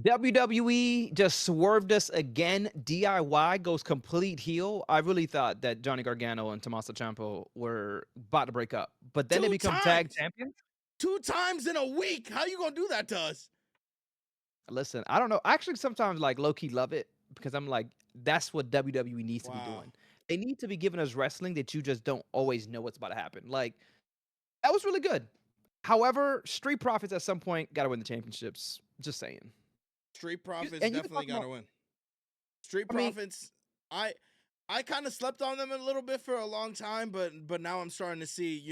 WWE just swerved us again. DIY goes complete heel. I really thought that Johnny Gargano and Tommaso Ciampa were about to break up, but then they Two become tag times. champions. 2 times in a week. How you gonna do that to us? Listen, I don't know. I actually sometimes like low key love it because I'm like, that's what WWE needs to be Wow. doing. They need to be giving us wrestling that you just don't always know what's about to happen. Like that was really good. However, Street Profits at some point got to win the championships. Just saying. Street Profits And you can definitely talk gotta about. win. Street I mean, Profits, I kind of slept on them a little bit for a long time, but now I'm starting to see,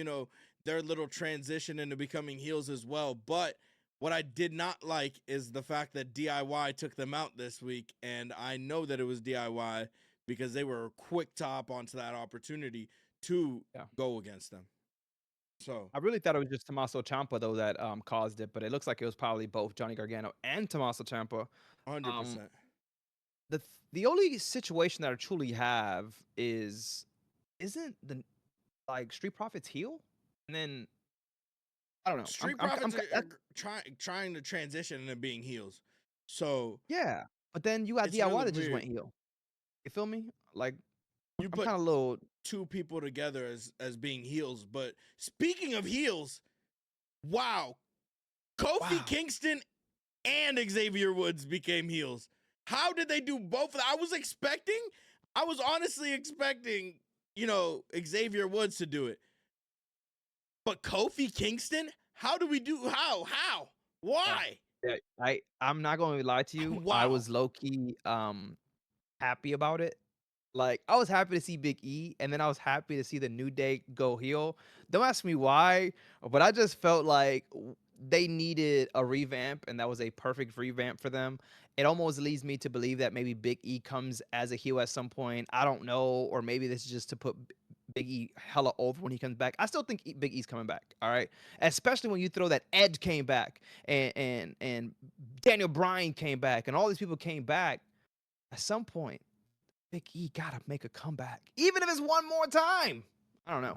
their little transition into becoming heels as well. But what I did not like is the fact that DIY took them out this week, and I know that it was DIY because they were a quick top onto that opportunity to yeah. go against them. So I really thought it was just Tommaso Ciampa though that caused it, but it looks like it was probably both Johnny Gargano and Tommaso Ciampa. Um, 100%. the only situation that I truly have isn't the like Street Profits heel, and then I don't know. Street I'm Profits are trying to transition into being heels. So yeah, but then you got it's DIY really that just went weird. heel. You feel me? Like You I'm put kind of little. two people together as being heels. But speaking of heels, wow, Kofi Wow. Kingston and Xavier Woods became heels. How did they do both? I was honestly expecting, Xavier Woods to do it. But Kofi Kingston, how do we do? How? Yeah. Why? Yeah, I'm not gonna lie to you. I Wow. was low key happy about it. Like, I was happy to see Big E, and then I was happy to see the New Day go heel. Don't ask me why, but I just felt like they needed a revamp, and that was a perfect revamp for them. It almost leads me to believe that maybe Big E comes as a heel at some point. I don't know, or maybe this is just to put Big E hella over when he comes back. I still think Big E's coming back. All right, especially when you throw that Edge came back and Daniel Bryan came back, and all these people came back. At some point, Big E gotta make a comeback, even if it's one more time. I don't know.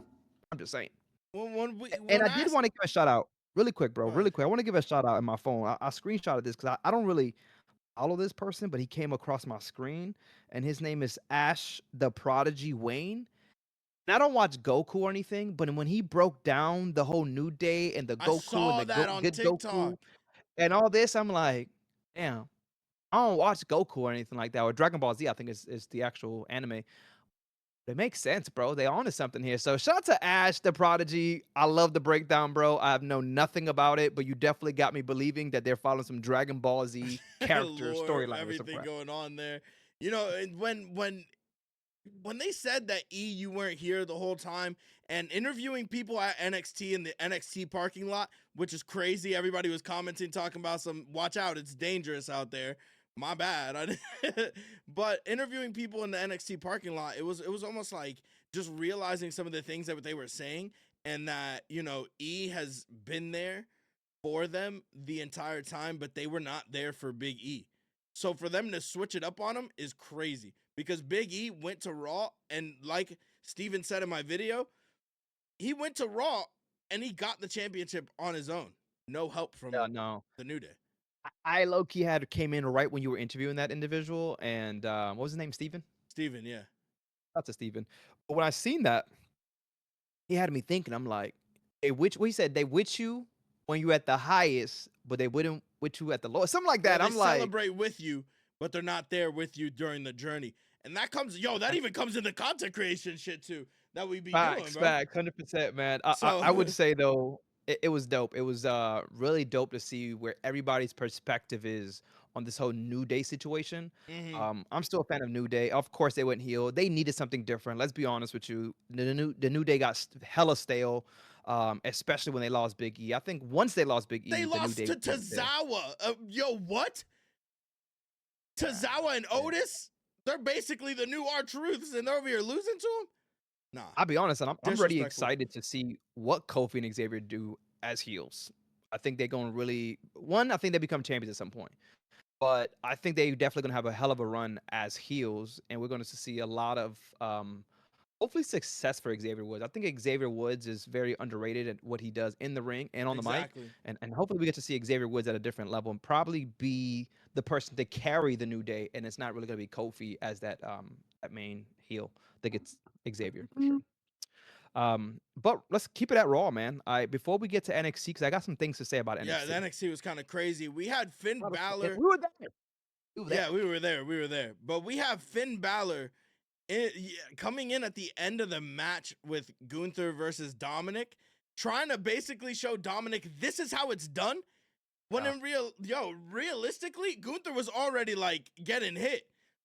I'm just saying. And When I I did want to give a shout out really quick, bro. go Really ahead. quick. I want to give a shout out in my phone. I screenshotted this because I don't really follow this person, but he came across my screen, and his name is Ash the Prodigy Wayne. And I don't watch Goku or anything, but when he broke down the whole New Day and the I Goku and saw the that on good Goku TikTok. and all this, I'm like, damn. I don't watch Goku or anything like that, or Dragon Ball Z. I think is the actual anime. It makes sense, bro. They onto something here. So shout out to Ash, the Prodigy. I love the breakdown, bro. I have known nothing about it, but you definitely got me believing that they're following some Dragon Ball Z character Lore, storyline or some everything crap. going on there. And when they said that you weren't here the whole time and interviewing people at NXT in the NXT parking lot, which is crazy. Everybody was commenting, talking about watch out, it's dangerous out there. My bad. But interviewing people in the NXT parking lot, it was almost like just realizing some of the things that they were saying, and that, E has been there for them the entire time, but they were not there for Big E. So for them to switch it up on him is crazy, because Big E went to Raw, and like Steven said in my video, he went to Raw and he got the championship on his own. No help Yeah, from no. the New Day. I low key had came in right when you were interviewing that individual, and what was his name? Steven? Steven, yeah. That's a Steven. But when I seen that, he had me thinking. I'm like, they which he said they with you when you at the highest, but they wouldn't with you at the lowest. Something like Yeah, that. they I'm like, celebrate with you, but they're not there with you during the journey. And that even comes in the content creation shit too that we be doing, facts, bro. facts, 100%, man. I would So say though, it was dope. It was really dope to see where everybody's perspective is on this whole New Day situation. mhm. I'm still a fan of New Day. Of course, they went heel. They needed something different. Let's be honest with you. The New Day got hella stale, especially when they lost Big E. I think once they lost Big They E, the New lost Day to went stale. Tozawa. What? Yeah, Tozawa and yeah. Otis? They're basically the new R-Truths, and they're over here losing to them? Nah, I'll be honest, and I'm really disrespectful. excited to see what Kofi and Xavier do as heels. I think they're going to really one. I think they become champions at some point. But I think they definitely gonna have a hell of a run as heels, and we're going to see a lot of hopefully success for Xavier Woods. I think Xavier Woods is very underrated at what he does in the ring and on the mic, Exactly. and hopefully we get to see Xavier Woods at a different level and probably be the person to carry the New Day, and it's not really gonna be Kofi as that main heel. I think it's Xavier for sure. But let's keep it at Raw, man. I before we get to NXT, because I got some things to say about Yeah, the NXT. NXT was kind of crazy. We had Finn Balor. We were there. We were there. Yeah, we were there. We were there. But we have Finn Balor coming in at the end of the match with Gunther versus Dominic, trying to basically show Dominic this is how it's done. When in realistically, Gunther was already like getting hit.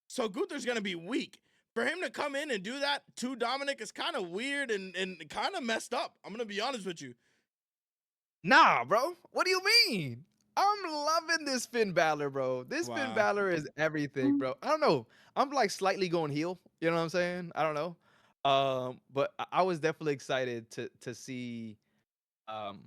So Gunther's gonna be weak. For him to come in and do that to Dominic is kind of weird and kind of messed up. I'm gonna be honest with you. Nah, bro. What do you mean? I'm loving this Finn Balor, bro. This Finn Wow. Balor is everything, bro. I don't know. I'm like slightly going heel. You know what I'm saying? I don't know. But I was definitely excited to see um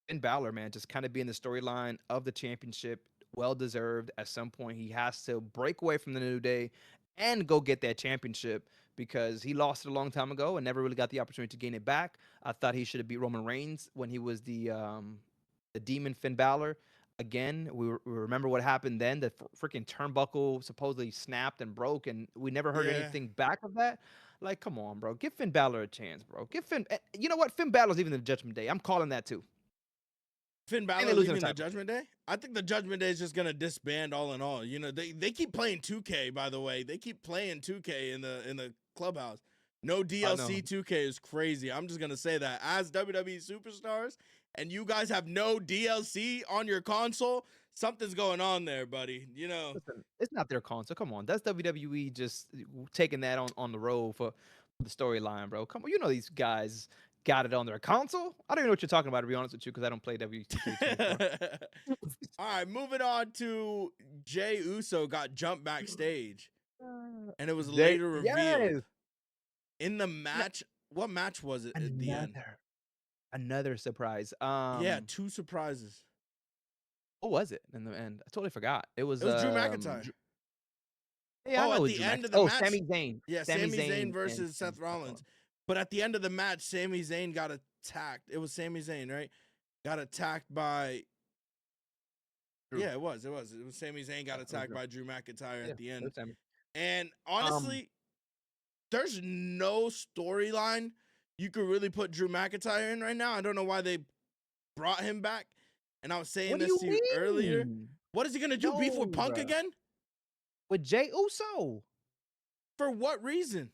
Finn Balor, man, just kind of be in the storyline of the championship. Well deserved. At some point, he has to break away from the New Day and go get that championship because he lost it a long time ago and never really got the opportunity to gain it back. I thought he should have beat Roman Reigns when he was the Demon Finn Balor. Again, we remember what happened then. The freaking turnbuckle supposedly snapped and broke, and we never heard Yeah. anything back of that. Like, come on, bro. Give Finn Balor a chance, bro. Give Finn. You know what? Finn Balor's even in the Judgment Day. I'm calling that too. Finn they Balor losing leaving the the title. Judgment Day? I think the Judgment Day is just gonna disband all in all. You know, they keep playing 2K, by the way. They keep playing 2K in the clubhouse. No DLC 2K is crazy. I'm just gonna say that. As WWE superstars, and you guys have no DLC on your console, something's going on there, buddy. You know. Listen, it's not their console. Come on, that's WWE just taking that on the road for the storyline, bro. Come on, you know these guys got it on their console. I don't even know what you're talking about, to be honest with you, because I don't play WWE. All right, moving on to Jey Uso got jumped backstage, and it was later revealed Yes, in the match. What match was it at the end? another surprise. Yeah, 2 surprises. What was it in the end? I totally forgot. It was It was Drew McIntyre. Yeah, I know at it was the Drew end of Oh, the match. Sami Zayn. Yeah, Sami Sami Zayn and versus Seth Rollins. But at the end of the match, Sami Zayn got attacked. It was Sami Zayn, right? Got attacked by. Drew. Yeah, it was. It was Sami Zayn got attacked by Drew McIntyre at the end. Sami. And honestly, there's no storyline you could really put Drew McIntyre in right now. I don't know why they brought him back. And I was saying What do this you to you earlier. mean? What is he gonna do? Beef with No, Punk bruh. again? With Jey Uso. For what reason?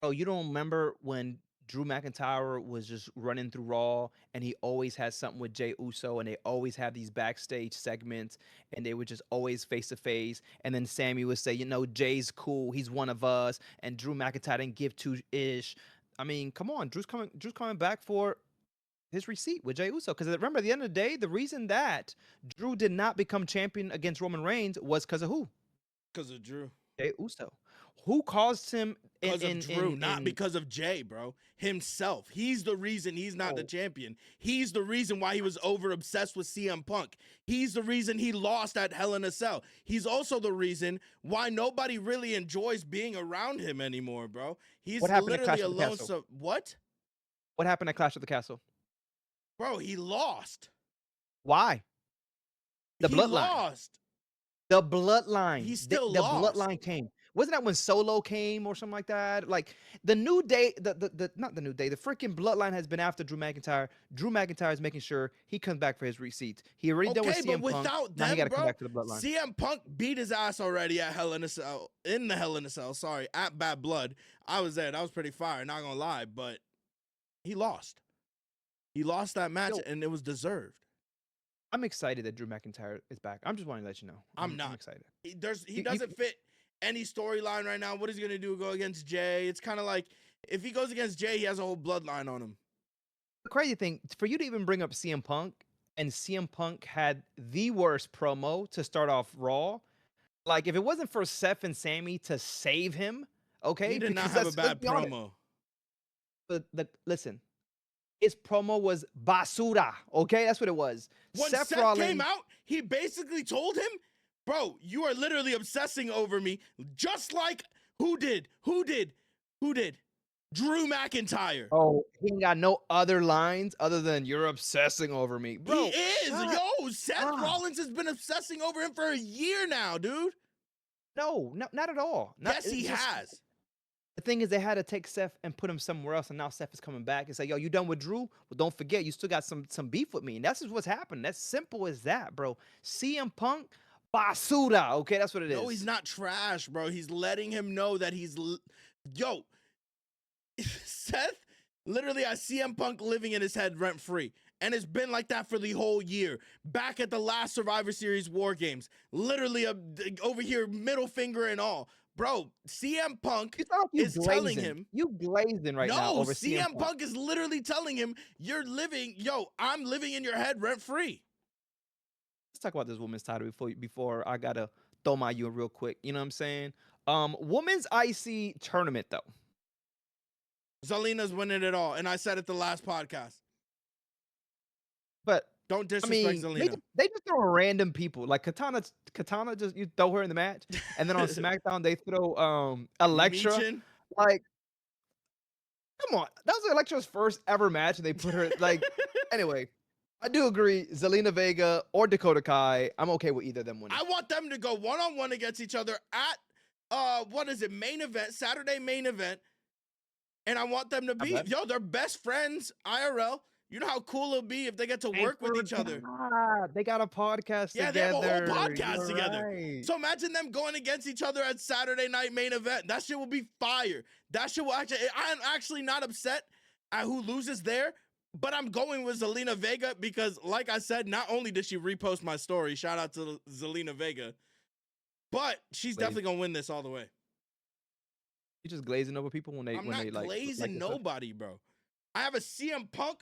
Oh, you don't remember when Drew McIntyre was just running through Raw and he always had something with Jey Uso and they always have these backstage segments and they were just always face to face. And then Sammy would say, you know, Jay's cool, he's one of us, and Drew McIntyre didn't give two ish. I mean, come on, Drew's coming back for his receipt with Jey Uso. Because remember, at the end of the day, the reason that Drew did not become champion against Roman Reigns was because of who? Because of Drew. Jey Uso. Who caused him Because of Drew, not because of Jay, bro. Himself. He's the reason he's not the champion. He's the reason why he was over obsessed with CM Punk. He's the reason he lost at Hell in a Cell. He's also the reason why nobody really enjoys being around him anymore, bro. He's literally alone. So what? What happened at Clash of the Castle? Bro, he lost. Why? The bloodline. Lost. The bloodline. He still the lost. bloodline came. Wasn't that when Solo came or something like that? Like the New Day, not the New Day, the freaking bloodline has been after Drew McIntyre. Drew McIntyre is making sure he comes back for his receipts. He already done with CM Punk. Without now he them, gotta come back to the bloodline. CM Punk beat his ass already at Hell in a Cell. In the Hell in a Cell, sorry, at Bad Blood. I was there. That was pretty fire. Not gonna lie, but he lost. He lost that match, and it was deserved. I'm excited that Drew McIntyre is back. I'm just wanting to let you know. I'm not. I'm excited. He doesn't fit any storyline right now. What is he gonna do? Go against Jay? It's kind of like if he goes against Jay, he has a whole bloodline on him. The crazy thing, for you to even bring up CM Punk, and CM Punk had the worst promo to start off Raw. Like, if it wasn't for Seth and Sammy to save him, okay? He did not have a bad promo. But listen, his promo was basura, okay? That's what it was. When Seth Rollins came out, he basically told him, bro, you are literally obsessing over me, just like who did? Who did? Drew McIntyre. Oh, he ain't got no other lines other than "You're obsessing over me." He Bro, is. shut Yo, Seth up. Rollins has been obsessing over him for a year now, dude. No, not at all. Not Yes, he it's just has. the thing is they had to take Seth and put him somewhere else, and now Seth is coming back and say, "Yo, you done with Drew? Well, don't forget, you still got some beef with me." And that's just what's happened. That's simple as that, bro. CM Punk, basura. Okay, that's what it No, he's is. not trash, bro. He's letting him know that yo, Seth, literally, I see CM Punk living in his head rent free. And it's been like that for the whole year. Back at the last Survivor Series War Games, literally over here, middle finger and all. Bro, CM Punk You sound like you is telling glazing. him, You glazing right now no, over CM CM Punk. Punk is literally telling him, I'm living in your head rent free. Let's talk about this women's title before I gotta throw my you real quick. You know what I'm saying? Women's IC tournament though. Zelina's winning it all. And I said it the last podcast. But Don't I disrespect mean, Zelina. they just throw random people like Katana just you throw her in the match, and then on SmackDown they throw Electra. Michin. Like, come on, that was Electra's first ever match, and they put her like. Anyway, I do agree, Zelina Vega or Dakota Kai. I'm okay with either of them winning. I want them to go one-on-one against each other at main event, Saturday main event. And I want them to be, they're best friends, IRL. You know how cool it'll be if they get to work with each other. They got a podcast Yeah, together. they have a whole podcast You're together. right. So imagine them going against each other at Saturday night main event. That shit will be fire. That shit will I'm actually not upset at who loses there, but I'm going with Zelina Vega because, like I said, not only did she repost my story, shout out to Zelina Vega, but she's definitely going to win this all the way. You just glazing over people when they I'm when not they like glazing nobody, bro. I have a CM Punk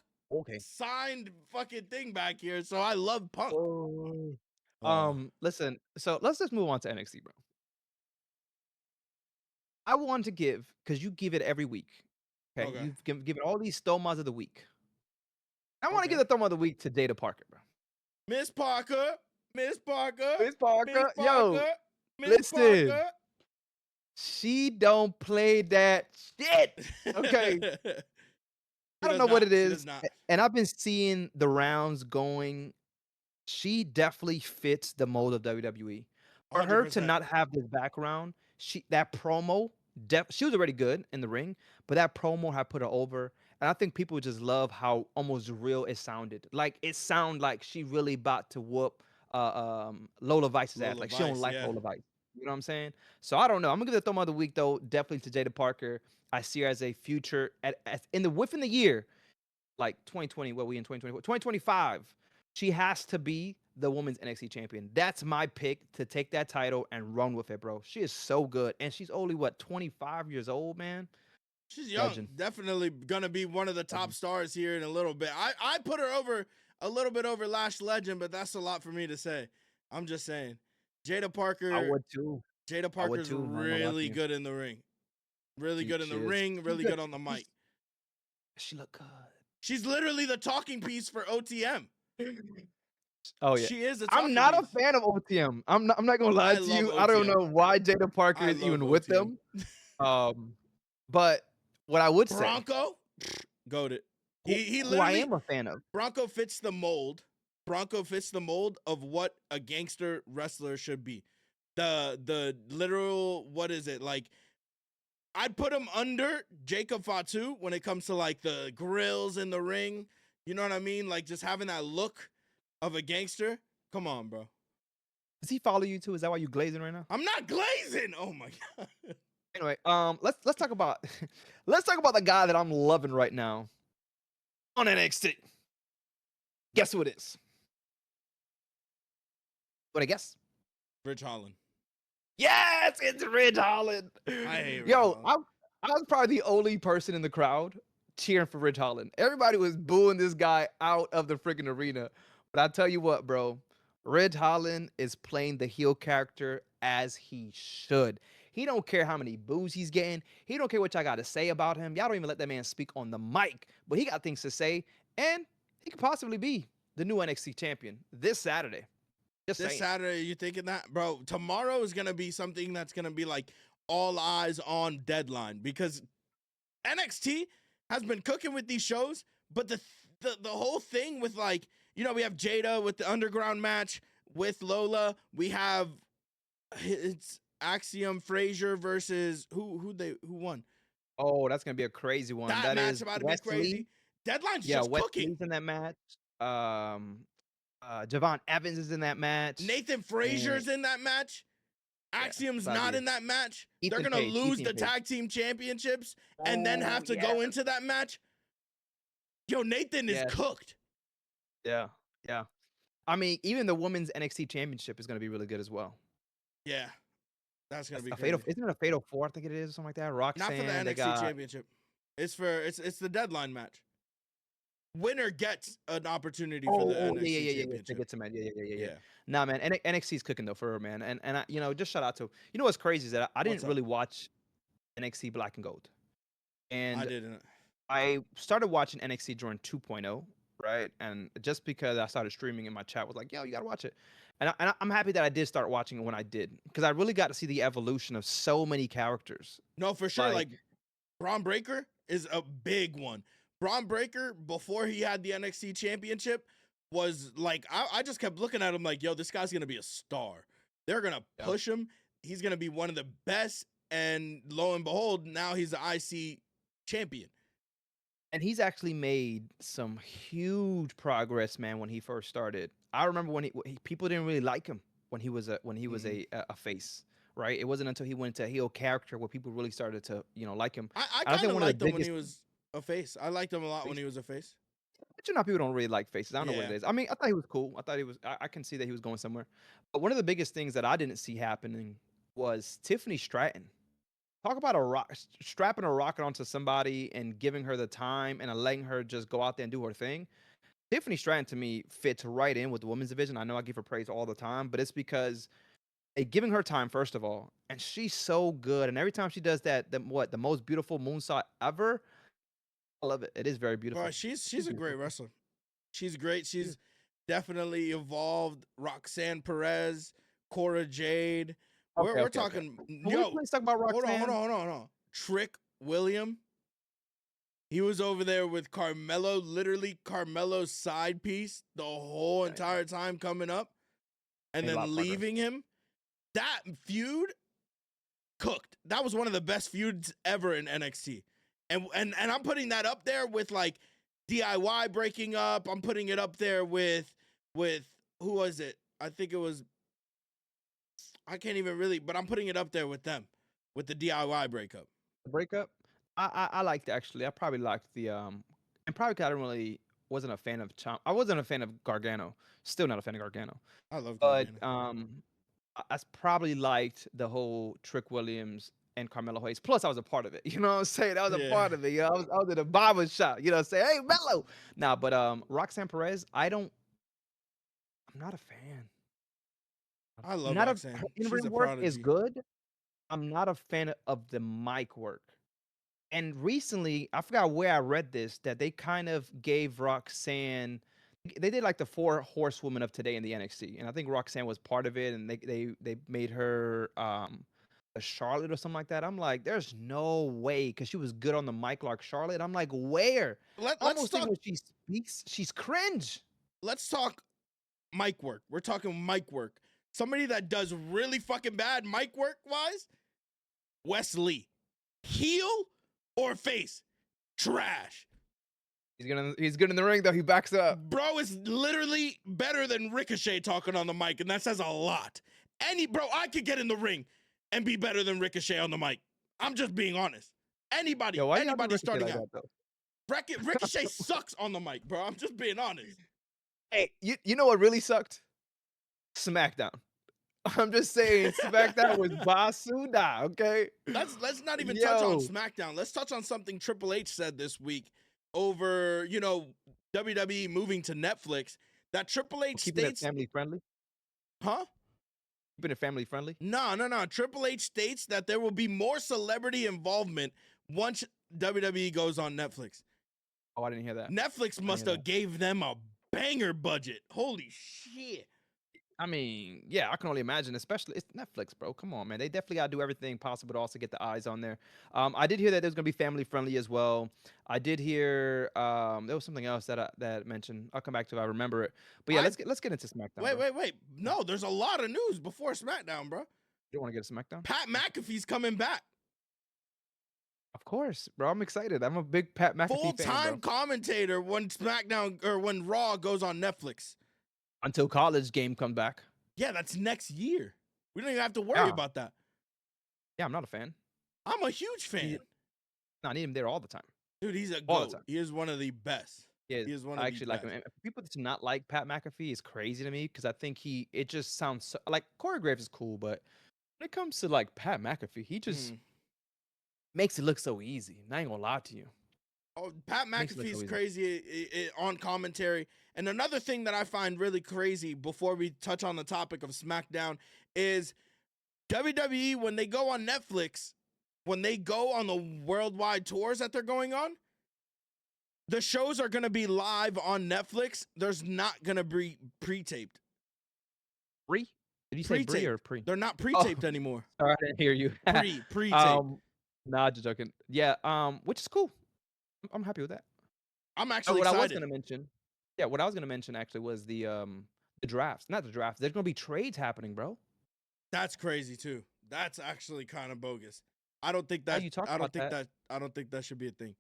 signed fucking thing back here, so I love Punk. Listen, so let's just move on to NXT, bro. I want to give because you give it every week. Okay, you've given all these Stomas of the week. I want to give the Thoma of the week to Data Parker, bro. Miss Parker, Miss Parker, yo, listen. She don't play that shit. Okay. I don't know what it is. And I've been seeing the rounds going. She definitely fits the mold of WWE. For 100%. her to not have this background, that promo, she was already good in the ring, but that promo had put her over. And I think people just love how almost real it sounded. Like it sounded like she really about to whoop Lola Vice's ass. Like she don't like Lola Vice. You know what I'm saying? So I don't know. I'm gonna give the Thumb of the Week though, definitely to Jada Parker. I see her as a future within the year, like 2020. What we in 2024? 2025. She has to be the women's NXT champion. That's my pick to take that title and run with it, bro. She is so good, and she's only 25 years old, man. She's young. Legend. Definitely gonna be one of the top stars here in a little bit. I put her over a little bit over Lash Legend, but that's a lot for me to say. I'm just saying. Jada Parker. I would too. Jada Parker's really good in the ring. Really good in the ring. Really good on the mic. She look good. She's literally the talking piece for OTM. Oh yeah, she is. I'm not a fan of OTM. I'm not gonna lie to you. OTM. I don't know why Jada Parker is even with them. But what I would say, Bronco, goated. He who I am a fan of. Bronco fits the mold. Bronco fits the mold of what a gangster wrestler should be. The literal, what is it like? I'd put him under Jacob Fatu when it comes to like the grills in the ring. You know what I mean? Like just having that look of a gangster. Come on, bro. Does he follow you too? Is that why you glazing right now? I'm not glazing. Oh my god. Anyway, let's talk about the guy that I'm loving right now on NXT. Guess who it is? What I guess? Ridge Holland. Yes, it's Ridge Holland. I hate Ridge Holland. I was probably the only person in the crowd cheering for Ridge Holland. Everybody was booing this guy out of the freaking arena. But I tell you what, bro, Ridge Holland is playing the heel character as he should. He don't care how many boos he's getting. He don't care what y'all got to say about him. Y'all don't even let that man speak on the mic. But he got things to say, and he could possibly be the new NXT champion this Saturday. This Saturday, you thinking that? Bro, tomorrow is going to be something that's going to be like all eyes on Deadline because NXT has been cooking with these shows, but the whole thing with like, you know, we have Jada with the underground match with Lola. We have it's Axiom Frazier versus who won? Oh, that's gonna be a crazy one. That That match is about to be Wesley. crazy. Deadline's Yeah, just cooking. Wesley's in that match. Javon Evans is in that match, Nathan and Frazier's in that match. yeah, Axiom's that'd not be in that match. They're Ethan gonna Page. lose Ethan the Page. tag team championships and then Oh have to yeah, go into that match. Yo, Nathan is yeah, cooked. yeah, yeah. I mean, even the women's NXT championship is gonna be really good as well. Yeah, that's gonna That's be a fatal, crazy. isn't it a fatal four? I think it is, or something like that. Not for the Roxanne, they NXT got. championship. It's the deadline match. Winner gets an opportunity for the Oh, yeah, yeah, NXT yeah, yeah, yeah. They championship. get to man. Yeah, yeah, yeah, yeah, yeah. Yeah. Nah, man, NXT's cooking though for real, man. And I, just shout out to, what's crazy is that I What's didn't up? really watch NXT Black and Gold, I and didn't. I started watching NXT during 2.0, right? And just because I started streaming and my chat was like, "Yo, you gotta watch it," I'm happy that I did start watching it when I did, because I really got to see the evolution of so many characters. No, for sure. Like, Like Braun Breaker is a big one. Braun Breaker, before he had the NXT championship, was like, I just kept looking at him like, yo, this guy's gonna be a star. They're gonna yeah. push him. He's gonna be one of the best. And lo and behold, now he's the IC champion. And he's actually made some huge progress, man. When he first started, I remember when people didn't really like him when he was Mhm. a face, right? It wasn't until he went into a heel character where people really started to like him. I And I kind think of one of the liked him when biggest he was a face. I liked him a lot when face, he was a face. but people don't really like faces. I don't know what it Yeah. is. I mean, I thought he was cool. I thought he was. I can see that he was going somewhere. But one of the biggest things that I didn't see happening was Tiffany Stratton. Talk about strapping a rocket onto somebody and giving her the time and letting her just go out there and do her thing. Tiffany Stratton to me fits right in with the women's division. I know I give her praise all the time, but it's because they giving her time first of all, and she's so good. And every time she does that, the most beautiful moonsault ever, I love it. It is very Bro, beautiful. she's It's a great beautiful. wrestler. She's great. Yeah. She's definitely evolved. Roxanne Perez, Cora Jade. Okay, We're okay, okay. talking. Can we Yo, please talk about hold on, hold Roxanne? on, hold on, hold on. Trick William. He was over there with Carmelo, literally Carmelo's side piece the whole Yeah, yeah. entire time coming up, and Made a lot of then progress. leaving him. That feud cooked. That was one of the best feuds ever in NXT. And I'm putting that up there with like DIY breaking up. I'm putting it up there with who was it? I think it was I can't even really, but I'm putting it up there with them with the DIY breakup. The breakup. I liked, actually. I probably liked the and probably 'cause I didn't really wasn't a fan of I wasn't a fan of Gargano. Still not a fan of Gargano. I love But Gargano. I probably liked the whole Trick Williams and Carmelo Hayes. Plus, I was a part of it. You know what I'm saying? I was a Yeah. part of it. I was in a barber shop. You know what I'm saying? Hey, Mello. Nah, but Roxanne Perez, I'm not a fan. I love Not a Her Roxanne. She's in-ring a work is prodigy. good. I'm not a fan of the mic work. And recently, I forgot where I read this, that they kind of gave Roxanne, they did like the four horsewomen of today in the NXT, and I think Roxanne was part of it, and they made her a Charlotte or something like that. I'm like, there's no way, because she was good on the mic like Charlotte. I'm like, where? Let's Almost think talk when she speaks, she's cringe. let's talk mic work. We're talking mic work. Somebody that does really fucking bad mic work wise, Wesley. Heel or face? Trash. He's good in the ring though. He backs up. Bro is literally better than Ricochet talking on the mic, and that says a lot. I could get in the ring and be better than Ricochet on the mic. I'm just being honest. Yo, why y'all do Anybody Ricochet starting like out. that though? Ricochet sucks on the mic, bro. I'm just being honest. Hey, you know what really sucked? Smackdown. I'm just saying, SmackDown was Basuda, okay? Let's not even touch on Yo, SmackDown. Let's touch on something Triple H said this week over, WWE moving to Netflix. That Triple H keeping it states, family friendly. huh? Keeping it family friendly. No. Triple H states that there will be more celebrity involvement once WWE goes on Netflix. Oh, I didn't hear that. Netflix I didn't must hear have that. gave them a banger budget. Holy shit. I mean, yeah, I can only imagine, especially it's Netflix, bro. Come on, man. They definitely gotta do everything possible to also get the eyes on there. I did hear that there's gonna be family friendly as well. I did hear there was something else that that mentioned. I'll come back to it. I remember it. But yeah, I let's get into SmackDown, wait, bro. wait, wait. No, there's a lot of news before SmackDown, bro. You want to get a SmackDown? Pat McAfee's coming back. Of course, bro. I'm excited. I'm a big Pat McAfee fan, Full-time bro. commentator when SmackDown or when Raw goes on Netflix. Until college game come back. Yeah, that's next year. We don't even have to worry Yeah, about that. yeah. I'm not a fan. I'm a huge fan. No, I need him there all the time. Dude, he's a All the GOAT. time. He is one of the best. Yeah, He is one I of the actually like him. best. And for people to not like Pat McAfee is crazy to me because I think it just sounds so, like Corey Graves is cool, but when it comes to like Pat McAfee, he just Mm. makes it look so easy. And I ain't gonna lie to you. Oh, Pat Makes it look so McAfee's easy. crazy on commentary. And another thing that I find really crazy before we touch on the topic of SmackDown is WWE, when they go on Netflix, when they go on the worldwide tours that they're going on, the shows are going to be live on Netflix. There's not going to be pre-taped. Pre? Did you say Brie or Pre-taped. pre? They're not Oh, pre-taped anymore. sorry, I didn't hear you. Pre-taped. Nah, just joking. Yeah, which is cool. I'm happy with that. I'm Oh, actually what I was excited. gonna mention, yeah, what I was gonna mention actually was the drafts, not the drafts. There's gonna be trades happening, bro. That's crazy too. That's actually kind of bogus. I don't think Now that you talk I don't about think that. that I don't think that should be a thing.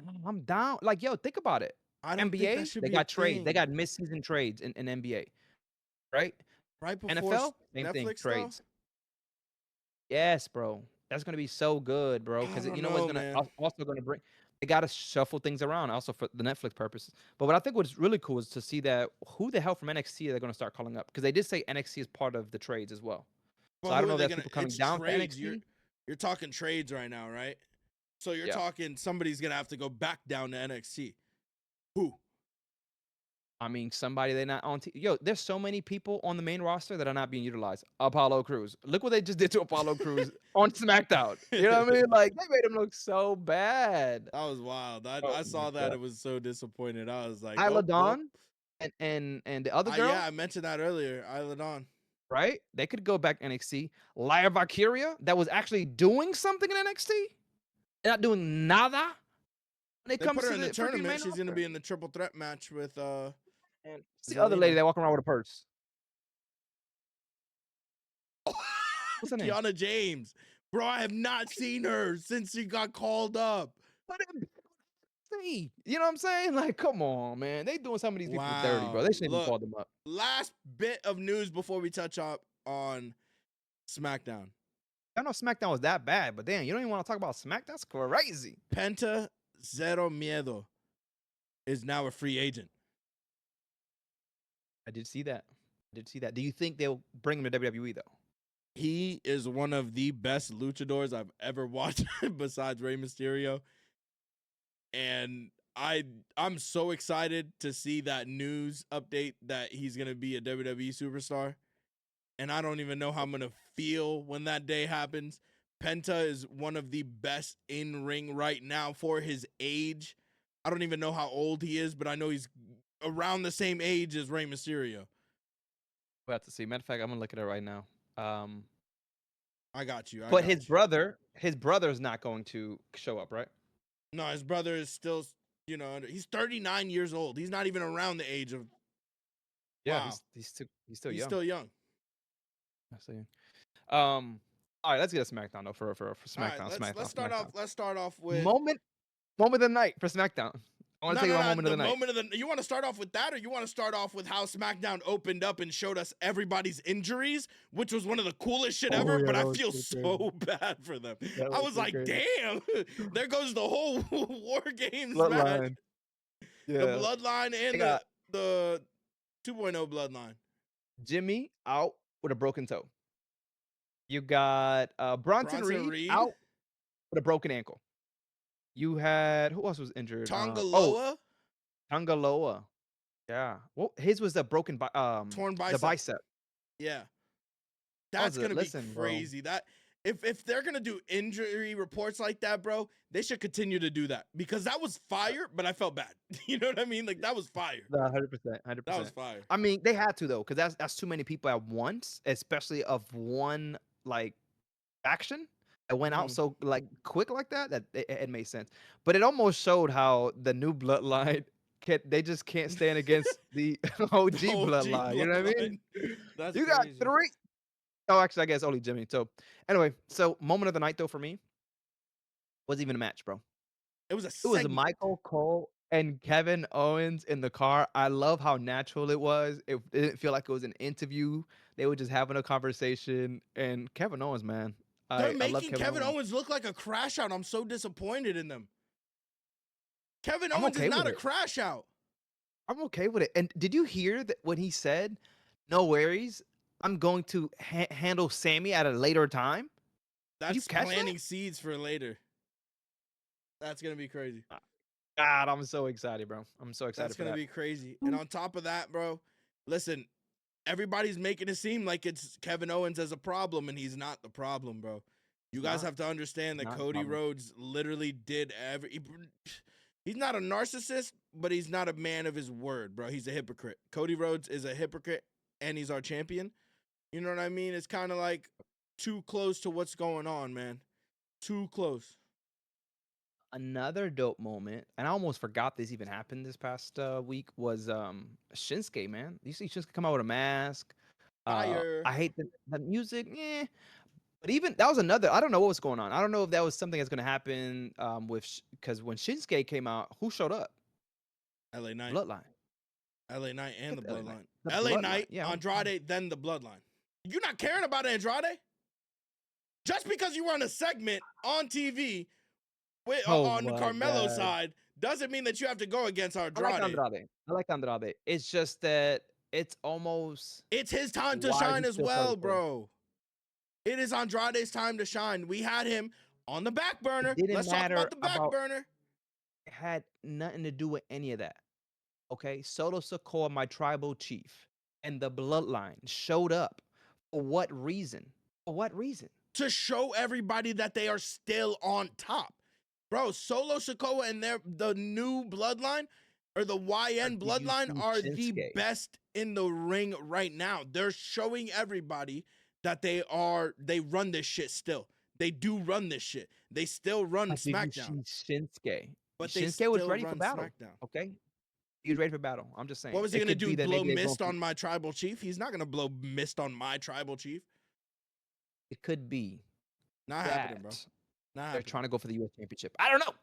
No, I'm down. Like, yo, think about it. I don't think that NBA, should they be a got trades. They thing. got mid-season trades in NBA, right? Right before NFL, same thing, Netflix though? trades. Yes, bro. That's gonna be so good, bro. I Because don't you know what's know, gonna man. also gonna bring. They gotta shuffle things around also for the Netflix purposes. But what I think what's really cool is to see that who the hell from NXT are they gonna start calling up? Because they did say NXT is part of the trades as well. So But I who don't are know if they that's gonna? people coming It's down to trades. NXT. You're talking trades right now, right? So you're Yeah. talking somebody's gonna have to go back down to NXT. Who? I mean, somebody they're not on. Yo, there's so many people on the main roster that are not being utilized. Apollo Crews. Look what they just did to Apollo Crews on SmackDown. You know what I mean? Like they made him look so bad. That was wild. Oh I my saw that. god. It was so disappointed. I was like, Isla oh, well. Dawn and the other Yeah, girl, I mentioned that earlier. Isla Dawn. right? They could go back NXT. Lyra Valkyria, that was actually doing something in NXT, not doing nada when it They put comes her to in the the freaking tournament. main She's gonna roster. be in the triple threat match with And it's the other lady Zelina. that walking around with a purse. What's her name? Kiana James. Bro, I have not seen her since she got called up. What am- See, you know what I'm saying? Like, come on, man. They doing some of these people dirty, bro. Wow. They shouldn't even Look, call them up. last bit of news before we touch up on SmackDown. I know SmackDown was that bad, but damn, you don't even want to talk about SmackDown? That's crazy. Penta Zero Miedo is now a free agent. I did see that. I did see that. Do you think they'll bring him to WWE though? He is one of the best luchadors I've ever watched besides Rey Mysterio. And I'm so excited to see that news update that he's going to be a WWE superstar. And I don't even know how I'm going to feel when that day happens. Penta is one of the best in ring right now for his age. I don't even know how old he is, but I know he's around the same age as Rey Mysterio. We'll have to see. Matter of fact, I'm gonna look at it right now. I got you. But his brother's not going to show up, right? No, his brother is still, he's 39 years old. He's not even around the age of. Yeah, Wow. he's still He's young. still young. I see. All right, let's get a SmackDown though for SmackDown. All right, SmackDown. let's start SmackDown. off. Let's start off with Moment of the night for SmackDown. I want to tell you about moment of the night. You want to start off with that, or you want to start off with how SmackDown opened up and showed us everybody's injuries, which was one of the coolest shit ever. yeah, but that I was feel so so bad for them. That I was was so like, crazy. damn, there goes the whole War Games match. Bloodline. The Yeah. Bloodline They and got the 2.0 Bloodline. Jimmy out with a broken toe. You got Bronson Reed out with a broken ankle. You had who else was injured? Tonga Oh, Loa, Tangaloa. Yeah. Well, his was a broken torn the bicep. bicep. Yeah. That was That's gonna be listen, bro. crazy. That If they're gonna do injury reports like that, bro, they should continue to do that because that was fire, but I felt bad. You know what I mean? Like that was fire. No, 100%, That was 100%. fire. I mean, they had to though, because that's too many people at once, especially of one like action. It went out Mhm. so like quick like that that it made sense. But it almost showed how the new bloodline they just can't stand against the The OG OG bloodline. You know what I bloodline. mean? That's You got crazy. three. Oh, actually, I guess only Jimmy. So anyway, so moment of the night though for me wasn't even a match, bro. It was a It was segment. Michael Cole and Kevin Owens in the car. I love how natural it was. It didn't feel like it was an interview. They were just having a conversation. And Kevin Owens, man, They're I love making Kevin Kevin Owens. Owens look like a crash out. I'm so disappointed in them. Kevin I'm Owens is okay with not a it. crash out. I'm okay with it. And did you hear that when he said, "No worries, I'm going to handle Sammy at a later time"? Did you That's catch that? planting seeds for later. That's gonna be crazy. God, I'm so excited, bro. I'm so excited That's for gonna that. be crazy. And on top of that, bro, listen, everybody's making it seem like it's Kevin Owens as a problem, and he's not the problem, bro. You It's guys not. have to understand It's that not a Cody problem. Rhodes literally did he's not a narcissist, but he's not a man of his word, bro. He's a hypocrite. Cody Rhodes is a hypocrite, and he's our champion. You know what I mean? It's kind of like too close to what's going on, man. Too close. Another dope moment, and I almost forgot this even happened this past week, was Shinsuke, man. You see Shinsuke come out with a mask. Fire. I hate the music, but even that was another. I don't know what was going on. I don't know if that was something that's going to happen with because when Shinsuke came out, who showed up? LA Knight. Bloodline. LA Knight and the Look at LA Knight. Bloodline. The LA Bloodline. Knight, Yeah. Andrade, then the Bloodline. You're not caring about Andrade? Just because you were on a segment on TV Oh on my Carmelo's god. side doesn't mean that you have to go against I like Andrade. Andrade. I like Andrade. It's just that it's almost It's his time to why shine he as still tells the well, story. bro. It is Andrade's time to shine. We had him on the back It burner. didn't Let's talk about matter the back about. burner. It had nothing to do with any of that. Okay, Soto Sokoa, my tribal chief, and the bloodline showed up. For what reason? For what reason? To show everybody that they are still on top. Bro, Solo Sikoa and the new bloodline or the Or YN did you bloodline see are the Shinsuke? best in the ring right now. They're showing everybody that they run this shit still. They do run this shit. They still run Did you see SmackDown, Shinsuke? but they Shinsuke was still ready for run battle. SmackDown. Okay, he was ready for battle. I'm just What saying. was he It gonna could do? be that Blow maybe they're going mist for. on my tribal chief? He's not gonna blow mist on my tribal chief. It could be Not happening, bro. that Not they're happening. trying to go for the U.S. Championship. I don't know.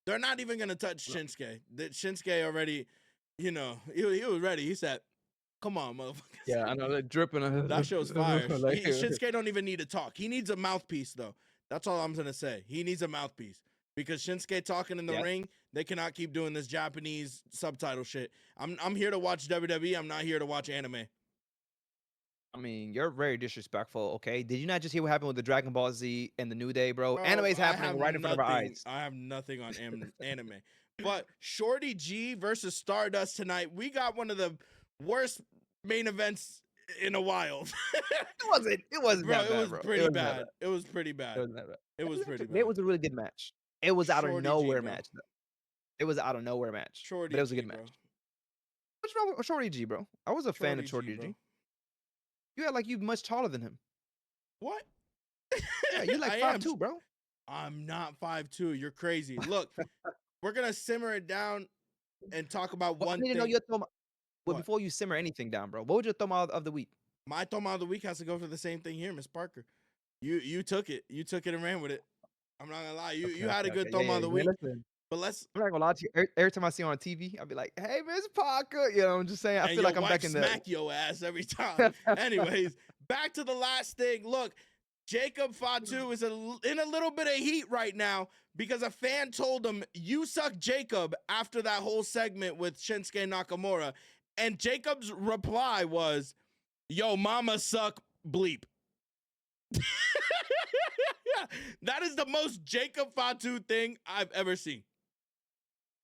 They're not even gonna touch Shinsuke. That Shinsuke already, he was ready. He said, "Come on, motherfuckers." Yeah, I know they're dripping. That show's fire. Like, Shinsuke don't even need to talk. He needs a mouthpiece though. That's all I'm gonna say. He needs a mouthpiece because Shinsuke talking in the yeah. ring, they cannot keep doing this Japanese subtitle shit. I'm here to watch WWE. I'm not here to watch anime. I mean, you're very disrespectful. Okay, did you not just hear what happened with the Dragon Ball Z and the New Day, bro? Bro, Anime's happening right in front of our eyes. I have nothing on anime. But Shorty G versus Stardust tonight. We got one of the worst main events in a while. It wasn't Bro, that it bad, was bro. It pretty wasn't that bad. bad. It was pretty It bad. wasn't that bad. It was pretty It bad. was a really good match. It was out of Shorty G, nowhere bro. match. Though. It was out of nowhere match, but Shorty it was a G, good bro. match. What's wrong with Shorty G, bro? I was a fan of Shorty G, Shorty bro. G. You act like you much taller than him. What? Yeah, you like I am. 5'2", bro. I'm not 5'2". You're crazy. Look, we're gonna simmer it down and talk about Well, I one need to know thing. your thumb. Well, What? before you simmer anything down, bro, what was your thumb of the week? My thumb of the week has to go for the same thing here, Miss Parker. You took it. You took it and ran with it. I'm not gonna lie. You had a good Yeah, thumb of the man, week. listen, But let's I'm not gonna lie to you. Every time I see her on TV, I'll be like, "Hey, Miss Parker," you know. I'm just saying. I and feel your like I'm wife back in the. smack your ass every time. Anyways, back to the last thing. Look, Jacob Fatu is in a little bit of heat right now because a fan told him, "You suck, Jacob," after that whole segment with Shinsuke Nakamura. And Jacob's reply was, "Yo, mama suck, bleep." That is the most Jacob Fatu thing I've ever seen.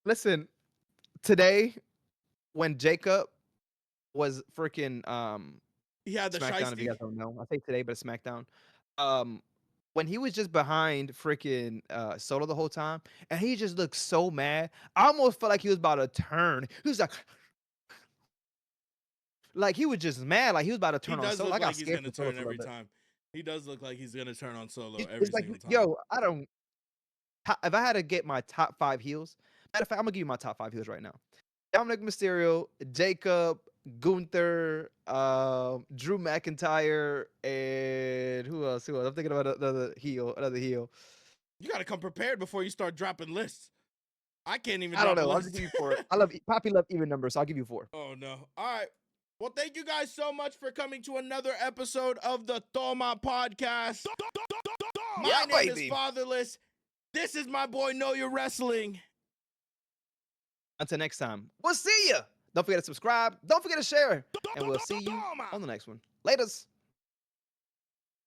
Listen, today when Jacob was freaking He had the SmackDown, if you shiesty. guys don't know, I say today, but it's SmackDown. Um, when he was just behind freaking Solo the whole time, and he just looked so mad. I almost felt like he was about to turn. He was like he was just mad, like he was about to He turn on does Solo. look I got like he's scared gonna for Solo turn for a little every bit. time. He does look like he's gonna turn on Solo every It's like, single time. yo, I don't. If I had to get my top 5 heels, matter of fact, I'm gonna give you my top 5 heels right now. Dominic Mysterio, Jacob, Gunther, Drew McIntyre, and who else? Who else? I'm thinking about another heel. Another heel. You gotta come prepared before you start dropping lists. I can't even I don't drop a know. I'll just list. give you 4. I love Poppy love even numbers, so I'll give you 4. Oh no. All right. Well, thank you guys so much for coming to another episode of the Toma Podcast. My Yeah, name is baby. Fatherless. This is my boy Know Your Wrestling. Until next time, we'll see you. Don't forget to subscribe. Don't forget to share. And we'll see you on the next one. Laters.